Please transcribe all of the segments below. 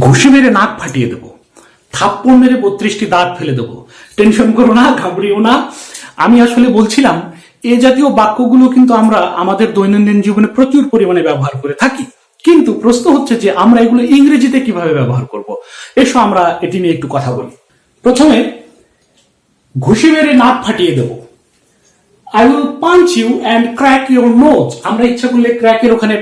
ঘুষি মেরে নাক ফাটিয়ে দেবো, থাপ্পড় মেরে 32টি দাঁত ফেলে দেবো। টেনশন করো না, ঘাবড়িও না। আমি আসলে বলছিলাম এ জাতীয় বাক্যগুলো কিন্তু আমরা আমাদের দৈনন্দিন জীবনে প্রচুর পরিমাণে ব্যবহার করে থাকি, কিন্তু প্রশ্ন হচ্ছে যে আমরা এগুলো ইংরেজিতে কিভাবে ব্যবহার করব। এসো আমরা এটি নিয়ে একটু কথা বলি। প্রথমে ঘুষি মেরে নাক ফাটিয়ে দেবো, I will punch you and crack your nose। আমরা ইচ্ছা করলে ক্র্যাকের ওখানে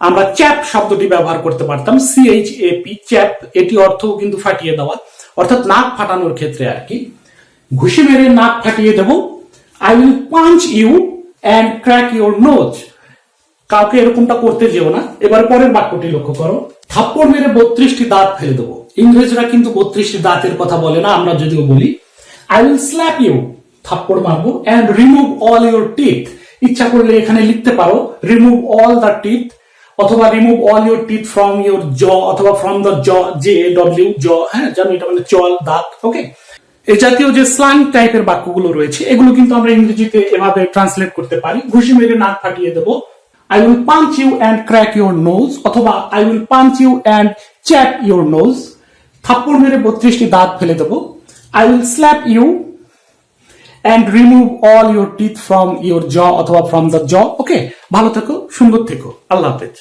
আমরা চ্যাপ শব্দটি ব্যবহার করতে পারতাম, CHAP, চ্যাপ। এটি অর্থ কিন্তু ফাটিয়ে দেওয়া, অর্থাৎ নাক ফাটানোর ক্ষেত্রে আর কি। ঘুষি মেরে নাক ফাটিয়ে দেবো, I will punch you and crack your nose। কাউকে এরকমটা করতে যেও না। এবার পরের বাক্যটি লক্ষ্য করো, থাপ্পড় মেরে 32টি দাঁত ফেলে দেবো। ইংরেজরা কিন্তু 32টি দাঁতের কথা বলে না, আমরা যদিও বলি। I will slap you, থাপ্পড় মারবো, and remove all your teeth। ইচ্ছা করলে এখানে লিখতে পারো remove all the teeth, অথবা remove all your teeth from your jaw, অথবা from the jaw, JAW, jaw। হ্যাঁ, জানো এটা মানে চল, দাঁত। ওকে, এই জাতীয় যে স্ল্যাং টাইপের বাক্যগুলো রয়েছে এগুলো কিন্তু আমরা ইংরেজিতে এভাবে ট্রান্সলেট করতে পারি। ঘুষি মেরে নাক ফাটিয়ে দেবো, I will punch you and crack your nose, অথবা I will punch you and chap your nose। থাপ্পড় মেরে 32টি দাঁত ফেলে দেবো, I will slap you and remove all your teeth from your jaw, অথবা from the jaw। ওকে, ভালো থেকো, সুন্দর থেকো, আল্লাহ হাফেজ।